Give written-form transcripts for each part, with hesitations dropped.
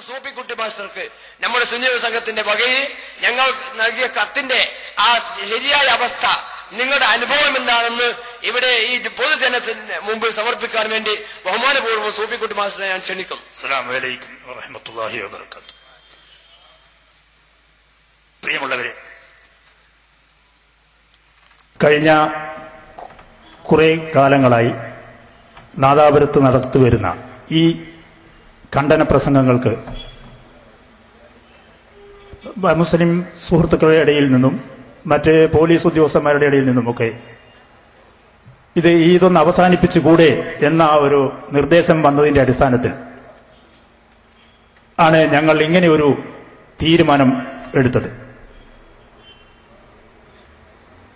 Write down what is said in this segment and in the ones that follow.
സൂപ്പിക്കുട്ടി മാസ്റ്റർക്ക് നമ്മുടെ സുന്നത്ത് സംഘത്തിന്റെ വകയിൽ ഞങ്ങൾ നൽകിയ കത്തിന്റെ ആ ശരിയായ അവസ്ഥ നിങ്ങളുടെ അനുഭവം എന്താണെന്ന് ഇവിടെ ഈ പൊതുജനത്തിന് മുമ്പിൽ സമർപ്പിക്കാൻ വേണ്ടി ബഹുമാനപൂർവ്വം സൂപ്പിക്കുട്ടി മാസ്റ്ററെ ഞാൻ ക്ഷണിക്കും. അസ്സലാമു അലൈക്കും വറഹ്മത്തുള്ളാഹി വബറകാതുഹു. പ്രിയമുള്ളവരെ, കഴിഞ്ഞ കുറെ കാലങ്ങളായി നാദാപുരത്ത് നടത്തിവരുന്ന ഈ ഖണ്ഡന പ്രസംഗങ്ങൾക്ക് മുസ്ലിം സുഹൃത്തുക്കളുടെ ഇടയിൽ നിന്നും മറ്റ് പോലീസ് ഉദ്യോഗസ്ഥന്മാരുടെ ഇടയിൽ നിന്നുമൊക്കെ ഇതൊന്ന് അവസാനിപ്പിച്ചുകൂടെ എന്ന ഒരു നിർദ്ദേശം വന്നതിന്റെ അടിസ്ഥാനത്തിൽ ആണ് ഞങ്ങൾ ഇങ്ങനെ ഒരു തീരുമാനം എടുത്തത്.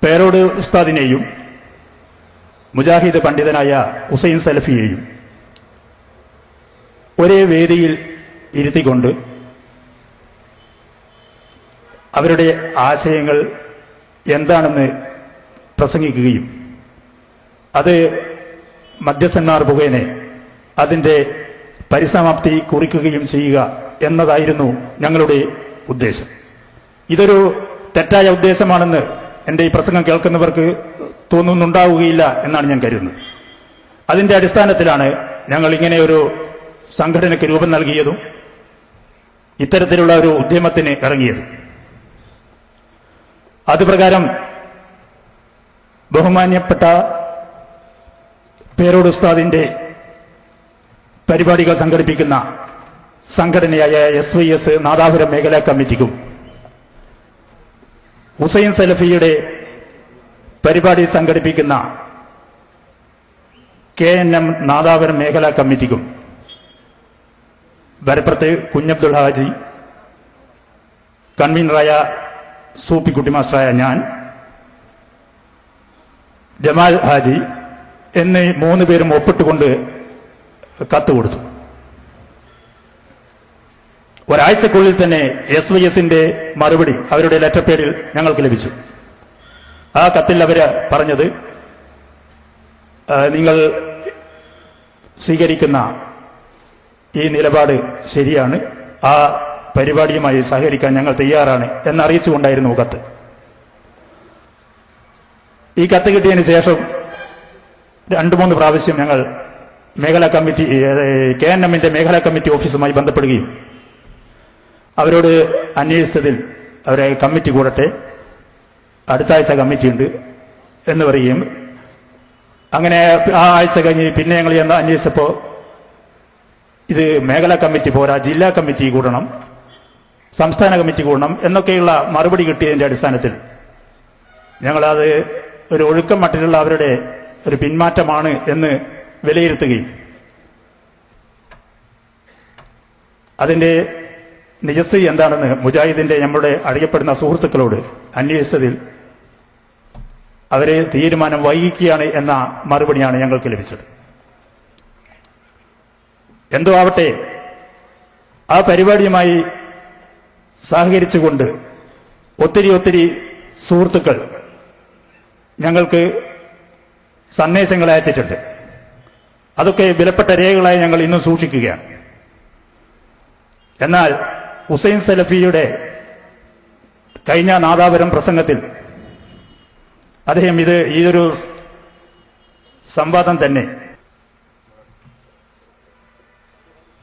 പേരോട് ഉസ്താദിനെയും മുജാഹിദ് പണ്ഡിതനായ ഹുസൈൻ സലഫിയെയും ഒരേ വേദിയിൽ ഇരുത്തിക്കൊണ്ട് അവരുടെ ആശയങ്ങൾ എന്താണെന്ന് പ്രസംഗിക്കുകയും അത് മധ്യസ്ഥന്മാർ മുഖേന അതിന്റെ പരിസമാപ്തി കുറിക്കുകയും ചെയ്യുക എന്നതായിരുന്നു ഞങ്ങളുടെ ഉദ്ദേശം. ഇതൊരു തെറ്റായ ഉദ്ദേശമാണെന്ന് എന്റെ ഈ പ്രസംഗം കേൾക്കുന്നവർക്ക് തോന്നുന്നുണ്ടാവുകയില്ല എന്നാണ് ഞാൻ കരുതുന്നത്. അതിന്റെ അടിസ്ഥാനത്തിലാണ് ഞങ്ങൾ ഇങ്ങനെ ഒരു സംഘടനയ്ക്ക് രൂപം നൽകിയതും ഇത്തരത്തിലുള്ള ഒരു ഉദ്യമത്തിന് ഇറങ്ങിയതും. അതുപ്രകാരം ബഹുമാന്യപ്പെട്ട പേരോട് ഉസ്താദിന്റെ പരിപാടികൾ സംഘടിപ്പിക്കുന്ന സംഘടനയായ SYS നാദാപുരം മേഖലാ കമ്മിറ്റിക്കും ഹുസൈൻ സലഫിയുടെ പരിപാടി സംഘടിപ്പിക്കുന്ന KNM നാദാപുരം മേഖലാ കമ്മിറ്റിക്കും വരപ്പുറത്ത് കുഞ്ഞബ്ദുൽ ഹാജി, കൺവീനറായ സൂപ്പിക്കുട്ടി മാസ്റ്ററായ ഞാൻ, ജമാൽ ഹാജി എന്നീ 3 പേരും ഒപ്പിട്ടുകൊണ്ട് കത്ത് കൊടുത്തു. ഒരാഴ്ചക്കുള്ളിൽ തന്നെ SYSന്റെ മറുപടി അവരുടെ ലെറ്റർ പേരിൽ ഞങ്ങൾക്ക് ലഭിച്ചു. ആ കത്തിൽ അവര് പറഞ്ഞത്, നിങ്ങൾ സ്വീകരിക്കുന്ന ഈ നിലപാട് ശരിയാണ്, ആ പരിപാടിയുമായി സഹകരിക്കാൻ ഞങ്ങൾ തയ്യാറാണ് എന്നറിയിച്ചുകൊണ്ടായിരുന്നു കത്ത്. ഈ കത്ത് കിട്ടിയതിന് ശേഷം 2-3 പ്രാവശ്യം ഞങ്ങൾ മേഖലാ കമ്മിറ്റി KNMന്റെ മേഖലാ കമ്മിറ്റി ഓഫീസുമായി ബന്ധപ്പെടുകയും അവരോട് അന്വേഷിച്ചതിൽ അവരെ കമ്മിറ്റി കൂടട്ടെ, അടുത്ത ആഴ്ച കമ്മിറ്റി ഉണ്ട് എന്ന് പറയുകയും അങ്ങനെ ആ ആഴ്ച കഴിഞ്ഞ് പിന്നെ ഞങ്ങൾ അന്വേഷിച്ചപ്പോൾ ഇത് മേഖലാ കമ്മിറ്റി പോരാ, ജില്ലാ കമ്മിറ്റി കൂടണം, സംസ്ഥാന കമ്മിറ്റി കൂടണം എന്നൊക്കെയുള്ള മറുപടി കിട്ടിയതിന്റെ അടിസ്ഥാനത്തിൽ ഞങ്ങളത് ഒരു ഒഴുക്കം മട്ടിലുള്ള അവരുടെ ഒരു പിന്മാറ്റമാണ് എന്ന് വിലയിരുത്തുകയും അതിന്റെ നിജസ്ഥിതി എന്താണെന്ന് മുജാഹിദിന്റെ നമ്മുടെ അറിയപ്പെടുന്ന സുഹൃത്തുക്കളോട് അന്വേഷിച്ചതിൽ അവരെ തീരുമാനം വൈകിക്കുകയാണ് എന്ന മറുപടിയാണ് ഞങ്ങൾക്ക് ലഭിച്ചത്. എന്തോ ആവട്ടെ, ആ പരിപാടിയുമായി സഹകരിച്ചുകൊണ്ട് ഒത്തിരി സുഹൃത്തുക്കൾ ഞങ്ങൾക്ക് സന്ദേശങ്ങൾ അയച്ചിട്ടുണ്ട്. അതൊക്കെ വിലപ്പെട്ട രേഖകളായി ഞങ്ങൾ ഇന്നും സൂക്ഷിക്കുകയാണ്. എന്നാൽ ഹുസൈൻ സലഫിയുടെ കഴിഞ്ഞ നാദാപുരം പ്രസംഗത്തിൽ അദ്ദേഹം ഇതൊരു സംവാദം തന്നെ,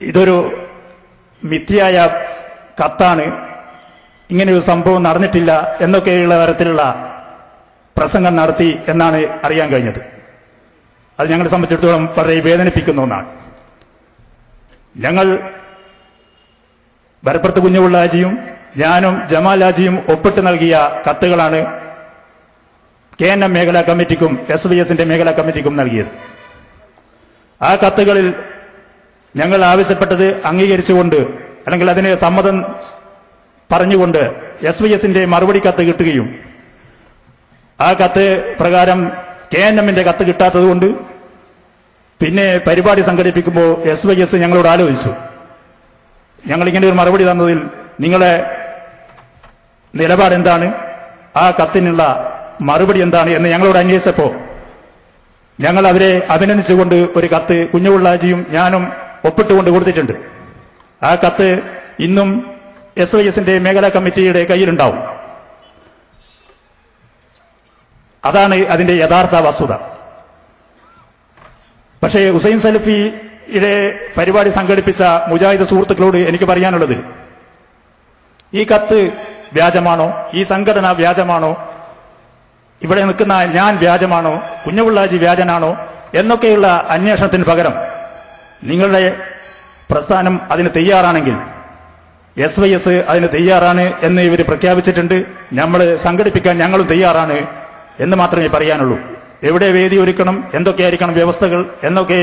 ഇതൊരു മിഥ്യയായ കത്താണ്, ഇങ്ങനെയൊരു സംഭവം നടന്നിട്ടില്ല എന്നൊക്കെയുള്ള തരത്തിലുള്ള പ്രസംഗം നടത്തി എന്നാണ് അറിയാൻ കഴിഞ്ഞത്. അത് ഞങ്ങളെ സംബന്ധിച്ചിടത്തോളം വളരെ വേദനിപ്പിക്കുന്ന ഒന്നാണ്. ഞങ്ങൾ വരപ്പുറത്ത് കുഞ്ഞുപിള്ള ഹാജിയും ഞാനും ജമാൽ ഹാജിയും ഒപ്പിട്ട് നൽകിയ കത്തുകളാണ് KNM മേഖലാ കമ്മിറ്റിക്കും SYSന്റെ മേഖലാ കമ്മിറ്റിക്കും നൽകിയത്. ആ കത്തുകളിൽ ഞങ്ങൾ ആവശ്യപ്പെട്ടത് അംഗീകരിച്ചുകൊണ്ട് അല്ലെങ്കിൽ അതിന് സമ്മതം പറഞ്ഞുകൊണ്ട് SYSന്റെ മറുപടി കത്ത് കിട്ടുകയും ആ കത്ത് പ്രകാരം KNMന്റെ കത്ത് കിട്ടാത്തതുകൊണ്ട് പിന്നെ പരിപാടി സംഘടിപ്പിക്കുമ്പോൾ SYS ഞങ്ങളോട് ആലോചിച്ചു, ഞങ്ങളിങ്ങനെ ഒരു മറുപടി തന്നതിൽ നിങ്ങളെ നിലപാടെന്താണ്, ആ കത്തിനുള്ള മറുപടി എന്താണ് എന്ന് ഞങ്ങളോട് അന്വേഷിച്ചപ്പോൾ ഞങ്ങൾ അവരെ അഭിനന്ദിച്ചുകൊണ്ട് ഒരു കത്ത് കുഞ്ഞുപിള്ള ഹാജിയും ഞാനും ഒപ്പിട്ടുകൊണ്ട് കൊടുത്തിട്ടുണ്ട്. ആ കത്ത് ഇന്നും SYSന്റെ മേഖലാ കമ്മിറ്റിയുടെ കയ്യിലുണ്ടാവും. അതാണ് അതിന്റെ യഥാർത്ഥ വസ്തുത. പക്ഷേ ഹുസൈൻ സലഫിയുടെ പരിപാടി സംഘടിപ്പിച്ച മുജാഹിദ് സുഹൃത്തുക്കളോട് എനിക്ക് പറയാനുള്ളത്, ഈ കത്ത് വ്യാജമാണോ, ഈ സംഘടന വ്യാജമാണോ, ഇവിടെ നിൽക്കുന്ന ഞാൻ വ്യാജമാണോ, കുഞ്ഞുപിള്ളാജി വ്യാജനാണോ എന്നൊക്കെയുള്ള അന്വേഷണത്തിന് പകരം നിങ്ങളുടെ പ്രസ്ഥാനം അതിന് തയ്യാറാണെങ്കിൽ, SYS അതിന് തയ്യാറാണ് എന്ന് ഇവർ പ്രഖ്യാപിച്ചിട്ടുണ്ട്, നമ്മൾ സംഘടിപ്പിക്കാൻ ഞങ്ങളും തയ്യാറാണ് എന്ന് മാത്രമേ പറയാനുള്ളൂ. എവിടെ വേദി ഒരുക്കണം, എന്തൊക്കെയായിരിക്കണം വ്യവസ്ഥകൾ എന്നൊക്കെ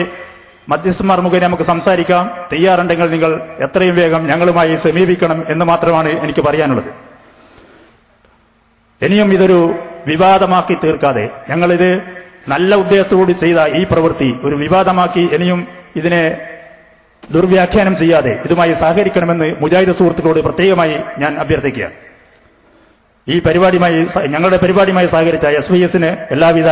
മധ്യസ്ഥന്മാർ മുഖേന നമുക്ക് സംസാരിക്കാം. തയ്യാറുണ്ടെങ്കിൽ നിങ്ങൾ എത്രയും വേഗം ഞങ്ങളുമായി സമീപിക്കണം എന്ന് മാത്രമാണ് എനിക്ക് പറയാനുള്ളത്. ഇനിയും ഇതൊരു വിവാദമാക്കി തീർക്കാതെ, ഞങ്ങളിത് നല്ല ഉദ്ദേശത്തോടുകൂടി ചെയ്ത ഈ പ്രവൃത്തി ഒരു വിവാദമാക്കി ഇനിയും ഇതിനെ ദുർവ്യാഖ്യാനം ചെയ്യാതെ ഇതുമായി സഹകരിക്കണമെന്ന് മുജാഹിദ് സുഹൃത്തുക്കളോട് പ്രത്യേകമായി ഞാൻ അഭ്യർത്ഥിക്കുകയാണ്. ഈ പരിപാടിയുമായി, ഞങ്ങളുടെ പരിപാടിയുമായി സഹകരിച്ച SYSന് എല്ലാവിധ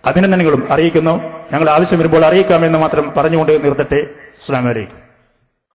അഭിനന്ദനങ്ങളും അറിയിക്കുന്നു. ഞങ്ങൾ ആവശ്യം വരുമ്പോൾ അറിയിക്കാമെന്ന് മാത്രം പറഞ്ഞുകൊണ്ട് നിർത്തട്ടെ. അസ്സലാമു അലൈക്കും.